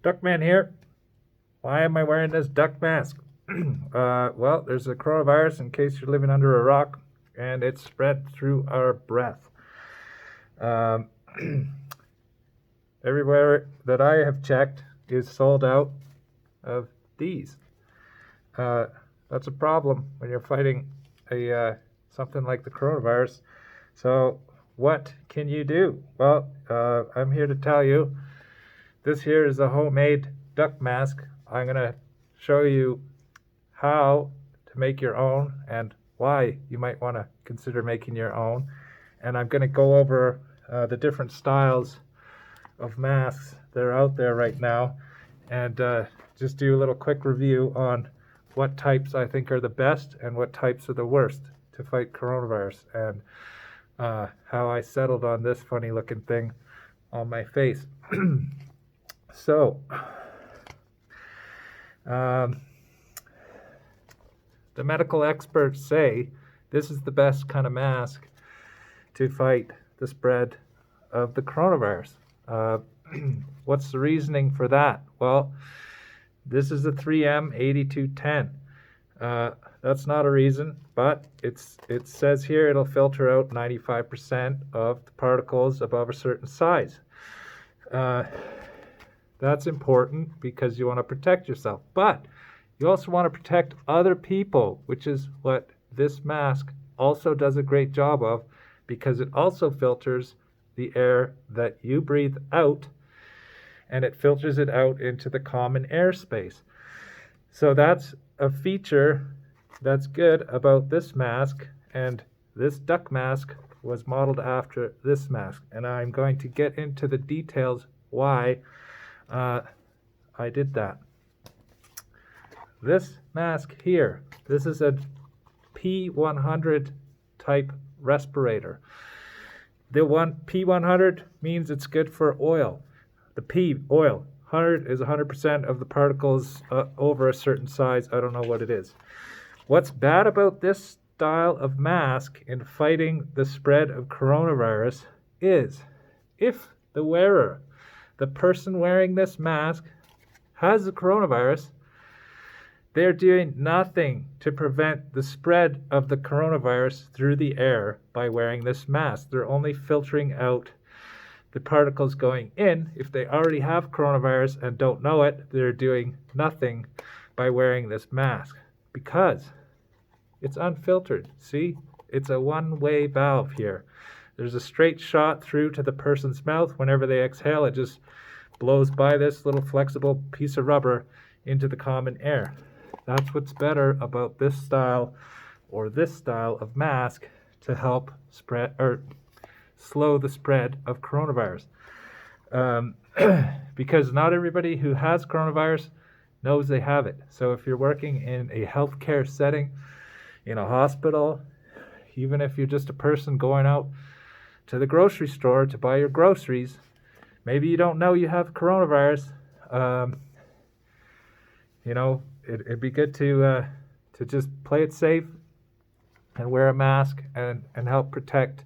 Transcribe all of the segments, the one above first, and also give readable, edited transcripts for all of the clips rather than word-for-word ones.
Duckman here. Why am I wearing this duck mask? Well, there's a coronavirus in case you're living under a rock, and it's spread through our breath. Everywhere that I have checked is sold out of these. That's a problem when you're fighting something like the coronavirus. So what can you do? Well, I'm here to tell you this here is a homemade duck mask. I'm going to show you how to make your own and why you might want to consider making your own. And I'm going to go over the different styles of masks that are out there right now, and just do a little quick review on what types I think are the best and what types are the worst to fight coronavirus, and how I settled on this funny looking thing on my face. So, the medical experts say this is the best kind of mask to fight the spread of the coronavirus. What's the reasoning for that? Well, this is a 3M 8210. That's not a reason, but it says here it'll filter out 95% of the particles above a certain size. That's important because you want to protect yourself, but you also want to protect other people, which is what this mask also does a great job of, because it also filters the air that you breathe out, and it filters it out into the common airspace. So that's a feature that's good about this mask, and this duck mask was modeled after this mask, and I'm going to get into the details why I did that. This mask here, this is a P100 type respirator. The P100 means it's good for oil. The P, oil, 100 is 100% of the particles over a certain size. I don't know what it is. What's bad about this style of mask in fighting the spread of coronavirus is if the wearer, the person wearing this mask, has the coronavirus, they're doing nothing to prevent the spread of the coronavirus through the air by wearing this mask. They're only filtering out the particles going in. If they already have coronavirus and don't know it, they're doing nothing by wearing this mask because it's unfiltered. See, it's a one-way valve here. There's a straight shot through to the person's mouth. Whenever they exhale, it just blows by this little flexible piece of rubber into the common air. That's what's better about this style or this style of mask to help spread or slow the spread of coronavirus. Because not everybody who has coronavirus knows they have it. So if you're working in a healthcare setting, in a hospital, even if you're just a person going out to the grocery store to buy your groceries, maybe you don't know you have coronavirus. It'd be good to just play it safe and wear a mask and help protect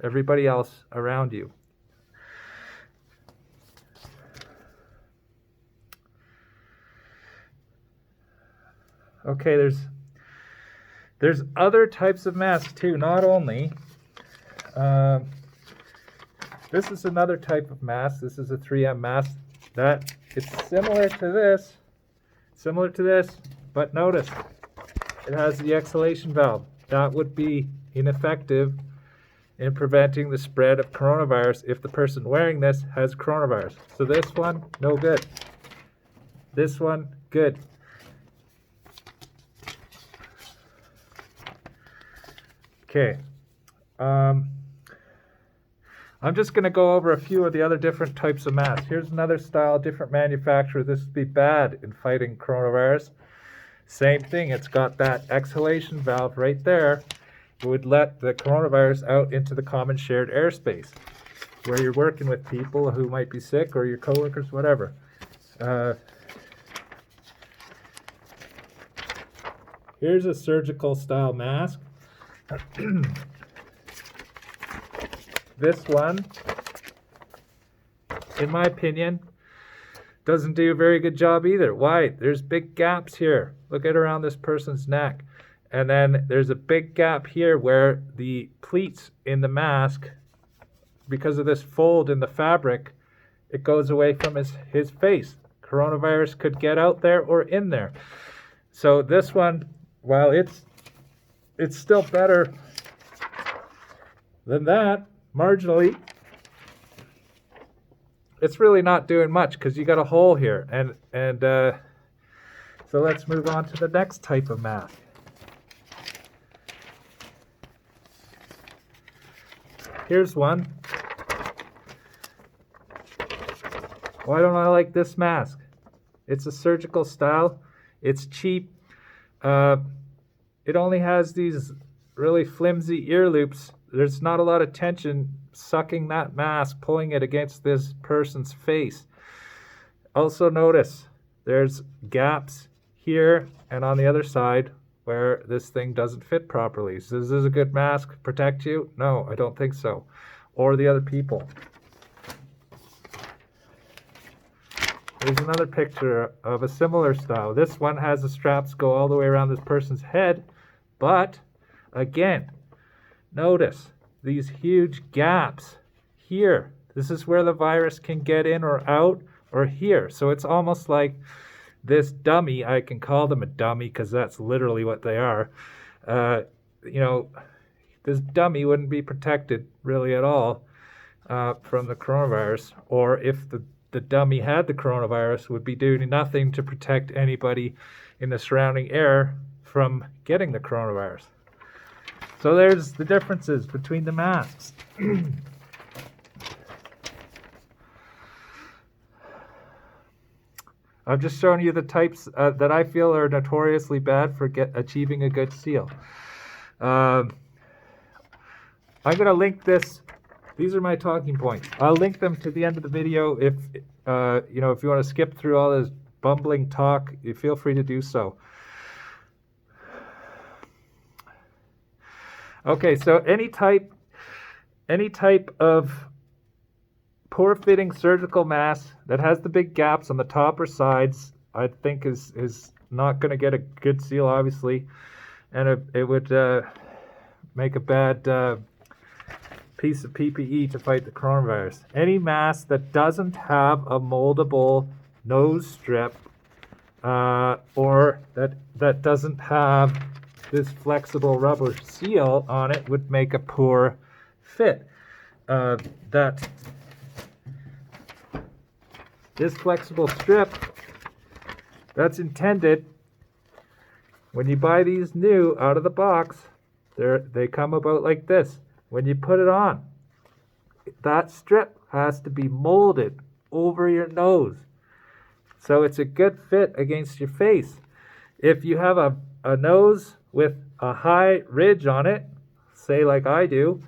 everybody else around you. Okay, there's other types of masks too, not only this is another type of mask. This is a 3M mask that is similar to this, but notice it has the exhalation valve. That would be ineffective in preventing the spread of coronavirus if the person wearing this has coronavirus. So this one, no good. This one, good. Okay. I'm just going to go over a few of the other different types of masks. Here's another style, different manufacturer. This would be bad in fighting coronavirus. Same thing, it's got that exhalation valve right there. It would let the coronavirus out into the common shared airspace where you're working with people who might be sick or your coworkers, whatever. Here's a surgical style mask. This one, in my opinion, doesn't do a very good job either. Why? There's big gaps here. Look at around this person's neck. And then there's a big gap here where the pleats in the mask, because of this fold in the fabric, it goes away from his face. Coronavirus could get out there or in there. So this one, while it's still better than that, marginally, it's really not doing much because you got a hole here. And so let's move on to the next type of mask. Here's one. Why don't I like this mask? It's a surgical style. It's cheap. It only has these really flimsy ear loops. There's not a lot of tension sucking that mask, pulling it against this person's face. Also notice there's gaps here and on the other side where this thing doesn't fit properly. So is this a good mask? Protect you? No, I don't think so. Or the other people. Here's another picture of a similar style. This one has the straps go all the way around this person's head, but again, notice these huge gaps here. This is where the virus can get in or out, or here. So it's almost like this dummy, I can call them a dummy because that's literally what they are. This dummy wouldn't be protected really at all from the coronavirus, or if the dummy had the coronavirus, would be doing nothing to protect anybody in the surrounding air from getting the coronavirus. So there's the differences between the masks. I've just shown you the types that I feel are notoriously bad for achieving a good seal. I'm going to link this. These are my talking points. I'll link them to the end of the video. If if you want to skip through all this bumbling talk, you feel free to do so. Okay, so any type of poor fitting surgical mask that has the big gaps on the top or sides, I think is not going to get a good seal, obviously, and it would make a bad piece of PPE to fight the coronavirus. Any mask that doesn't have a moldable nose strip or that doesn't have this flexible rubber seal on it would make a poor fit. This flexible strip, that's intended, when you buy these new out of the box, they come about like this. When you put it on, that strip has to be molded over your nose. So it's a good fit against your face. If you have a nose with a high ridge on it, say like I do,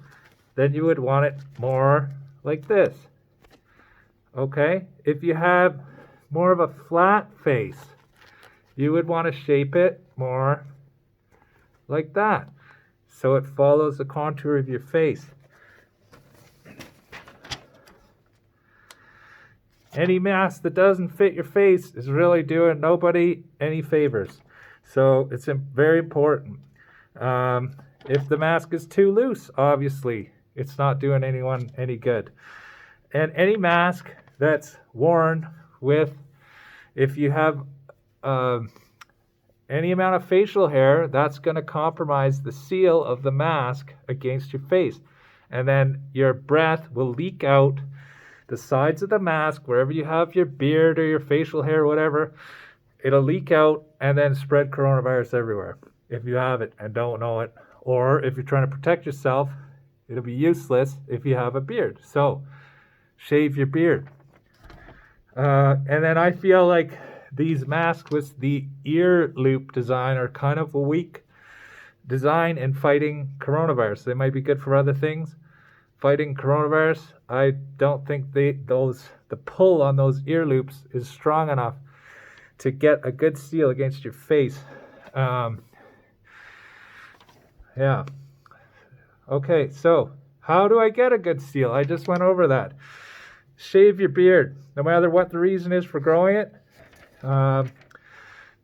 then you would want it more like this. Okay? If you have more of a flat face, you would want to shape it more like that, so it follows the contour of your face. Any mask that doesn't fit your face is really doing nobody any favors. So it's very important. If the mask is too loose, obviously, it's not doing anyone any good. And any mask that's worn with, if you have any amount of facial hair, that's going to compromise the seal of the mask against your face. And then your breath will leak out the sides of the mask, wherever you have your beard or your facial hair or whatever, it'll leak out and then spread coronavirus everywhere if you have it and don't know it. Or if you're trying to protect yourself, it'll be useless if you have a beard. So shave your beard. And then I feel like these masks with the ear loop design are kind of a weak design in fighting coronavirus. They might be good for other things. Fighting coronavirus, I don't think the pull on those ear loops is strong enough to get a good seal against your face. Yeah. Okay, so how do I get a good seal? I just went over that. shave your beard, no matter what the reason is for growing it.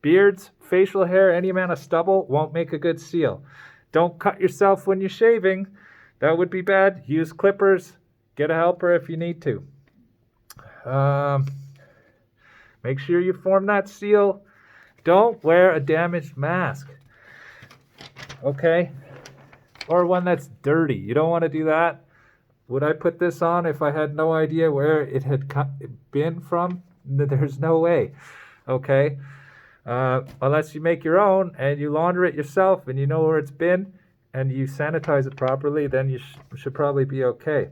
Beards, facial hair, any amount of stubble won't make a good seal. Don't cut yourself when you're shaving. That would be bad. Use clippers. Get a helper if you need to. Make sure you form that seal. Don't wear a damaged mask. Okay? Or one that's dirty. You don't want to do that. Would I put this on if I had no idea where it had been from? There's no way. Okay? Unless you make your own and you launder it yourself and you know where it's been and you sanitize it properly, then you should probably be okay.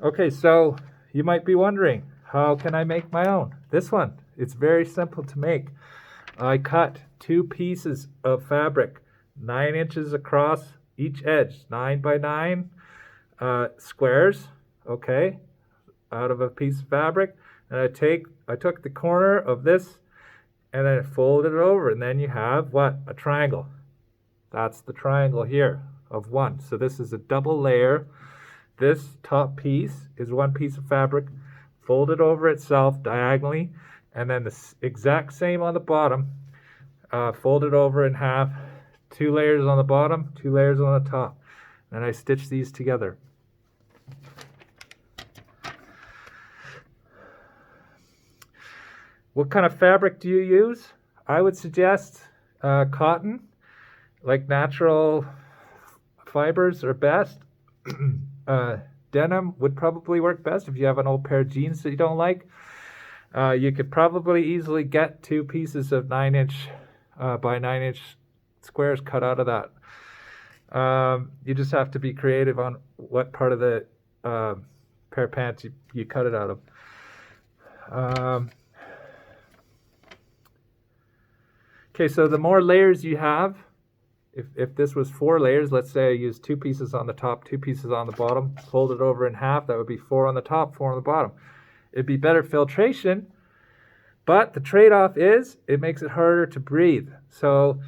Okay, so you might be wondering, how can I make my own? This one, it's very simple to make. I cut 2 pieces of fabric, 9 inches across each edge, 9 by 9 squares, okay, out of a piece of fabric. And I took the corner of this and then I folded it over, and then you have what? A triangle. That's the triangle here of 1. So this is a double layer. This top piece is 1 piece of fabric folded over itself diagonally, and then the exact same on the bottom, folded over in half, 2 layers on the bottom, 2 layers on the top. And I stitch these together. What kind of fabric do you use? I would suggest cotton, like natural fibers are best. Denim would probably work best if you have an old pair of jeans that you don't like. You could probably easily get 2 pieces of 9-inch by 9-inch squares cut out of that. You just have to be creative on what part of the pair of pants you cut it out of. Okay, so the more layers you have, if this was 4 layers, let's say I use 2 pieces on the top, 2 pieces on the bottom, fold it over in half, that would be 4 on the top, 4 on the bottom. It'd be better filtration, but the trade-off is it makes it harder to breathe. So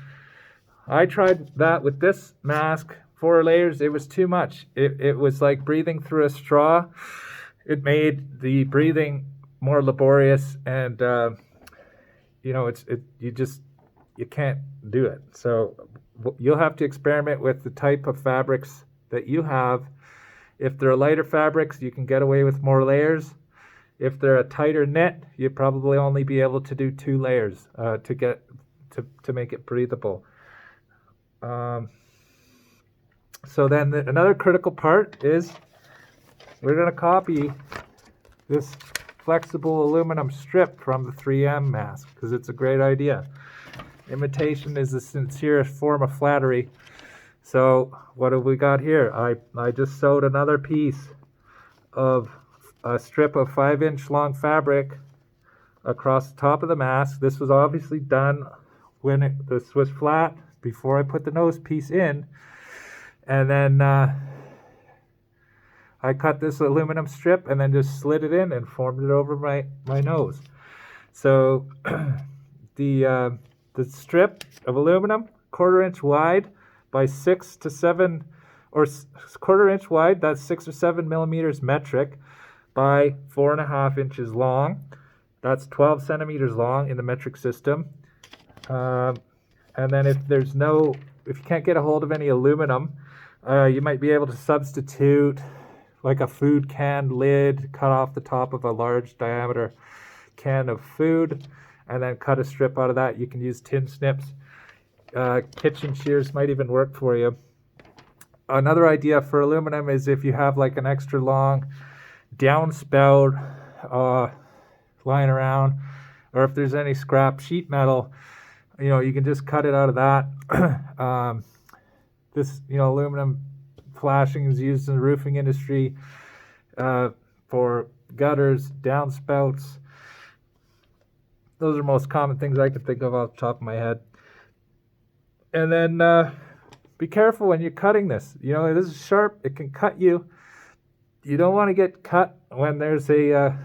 I tried that with this mask, 4 layers, it was too much. It was like breathing through a straw. It made the breathing more laborious, and you can't do it. So you'll have to experiment with the type of fabrics that you have. If they're lighter fabrics, you can get away with more layers. If they're a tighter knit, you'd probably only be able to do 2 layers to make it breathable. So then another critical part is we're going to copy this flexible aluminum strip from the 3M mask because it's a great idea. Imitation is the sincerest form of flattery. So what have we got here? I just sewed another piece of a strip of 5-inch long fabric across the top of the mask. This was obviously done when this was flat before I put the nose piece in. And then I cut this aluminum strip and then just slid it in and formed it over my nose. So the strip of aluminum, 1/4 inch wide by 6 to 7, or 1/4 inch wide, that's 6 or 7 millimeters metric, by 4.5 inches long. That's 12 centimeters long in the metric system. And then if you can't get a hold of any aluminum, you might be able to substitute like a food can lid, cut off the top of a large diameter can of food, and then cut a strip out of that. You can use tin snips. Kitchen shears might even work for you. Another idea for aluminum is if you have like an extra long downspout lying around, or if there's any scrap sheet metal, you can just cut it out of that. This, aluminum flashing is used in the roofing industry for gutters, downspouts. Those are most common things I can think of off the top of my head. And then be careful when you're cutting this. This is sharp. It can cut you. You don't want to get cut when there's a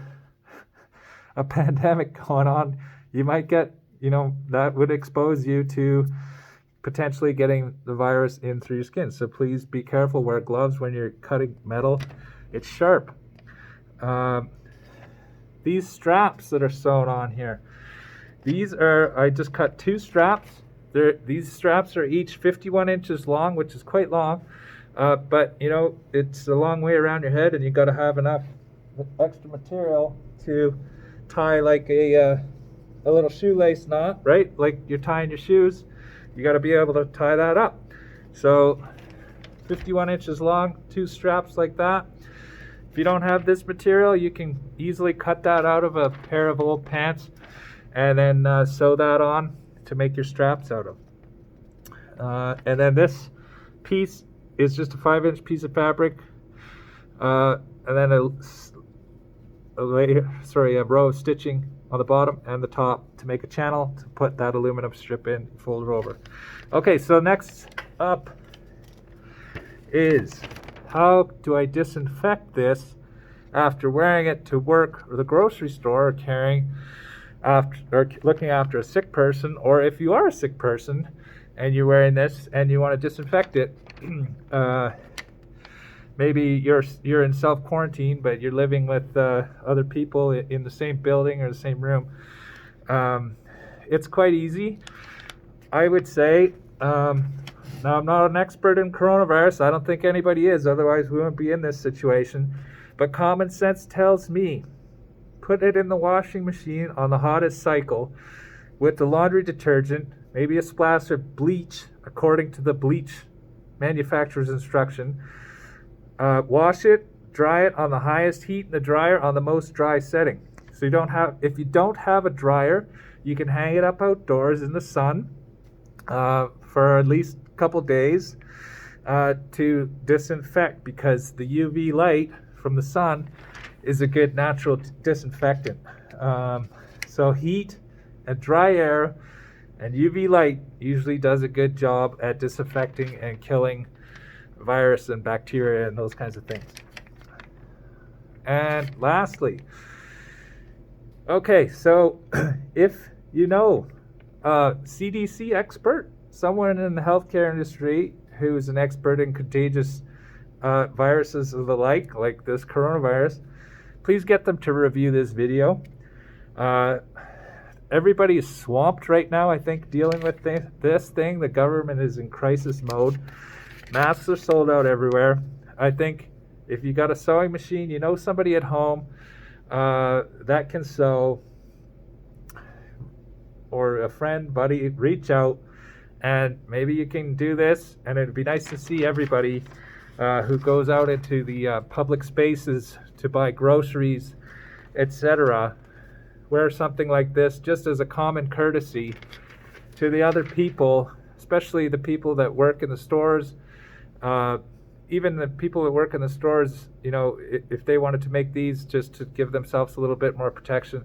pandemic going on. You might get, that would expose you to potentially getting the virus in through your skin. So please be careful. Wear gloves when you're cutting metal. It's sharp. these straps that are sewn on here. These are, I just cut 2 straps. These straps are each 51 inches long, which is quite long. But, you know, it's a long way around your head, and you got to have enough extra material to tie like a little shoelace knot, right? Like you're tying your shoes. You got to be able to tie that up. So 51 inches long, 2 straps like that. If you don't have this material, you can easily cut that out of a pair of old pants and then sew that on to make your straps out of. And then this piece is just a 5-inch piece of fabric, and then a row of stitching on the bottom and the top to make a channel to put that aluminum strip in, fold it over. Okay, so next up is, how do I disinfect this after wearing it to work or the grocery store, or carrying after, or looking after a sick person, or if you are a sick person and you're wearing this and you want to disinfect it. Maybe you're in self-quarantine, but you're living with other people in the same building or the same room. It's quite easy, I would say. Now, I'm not an expert in coronavirus. I don't think anybody is, otherwise we wouldn't be in this situation. But common sense tells me, put it in the washing machine on the hottest cycle with the laundry detergent, maybe a splash of bleach according to the bleach manufacturer's instruction. Wash it, dry it on the highest heat in the dryer on the most dry setting. So if you don't have a dryer, you can hang it up outdoors in the sun for at least a couple days to disinfect, because the UV light from the sun is a good natural disinfectant. So heat and dry air and UV light usually does a good job at disinfecting and killing virus and bacteria and those kinds of things. And lastly, okay, so if you know a CDC expert, someone in the healthcare industry who is an expert in contagious viruses of the like this coronavirus, please get them to review this video. Everybody is swamped right now, I think, dealing with this thing. The government is in crisis mode. Masks are sold out everywhere. I think if you got a sewing machine, you know somebody at home that can sew, or a friend, buddy, reach out, and maybe you can do this. And it'd be nice to see everybody who goes out into the public spaces to buy groceries, etc., wear something like this just as a common courtesy to the other people, especially the people that work in the stores. Even the people that work in the stores, you know, if they wanted to make these just to give themselves a little bit more protection,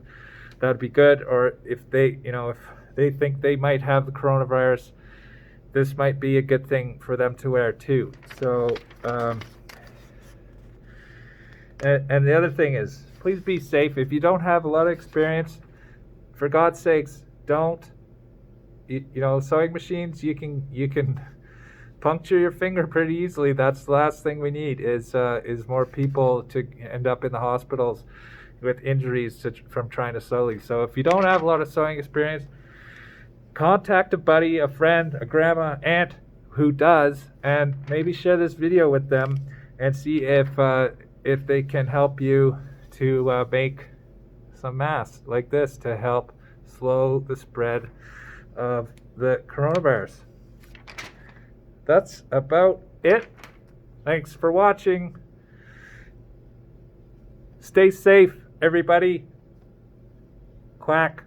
that would be good. Or if they, you know, if they think they might have the coronavirus, this might be a good thing for them to wear too. So, and the other thing is, please be safe. If you don't have a lot of experience, for God's sakes, don't. You know, sewing machines, you can puncture your finger pretty easily. That's the last thing we need is more people to end up in the hospitals with injuries from trying to sew these. So if you don't have a lot of sewing experience, contact a buddy, a friend, a grandma, aunt who does, and maybe share this video with them and see if they can help you to make some masks like this to help slow the spread of the coronavirus. That's about it. Thanks for watching. Stay safe, everybody. Quack.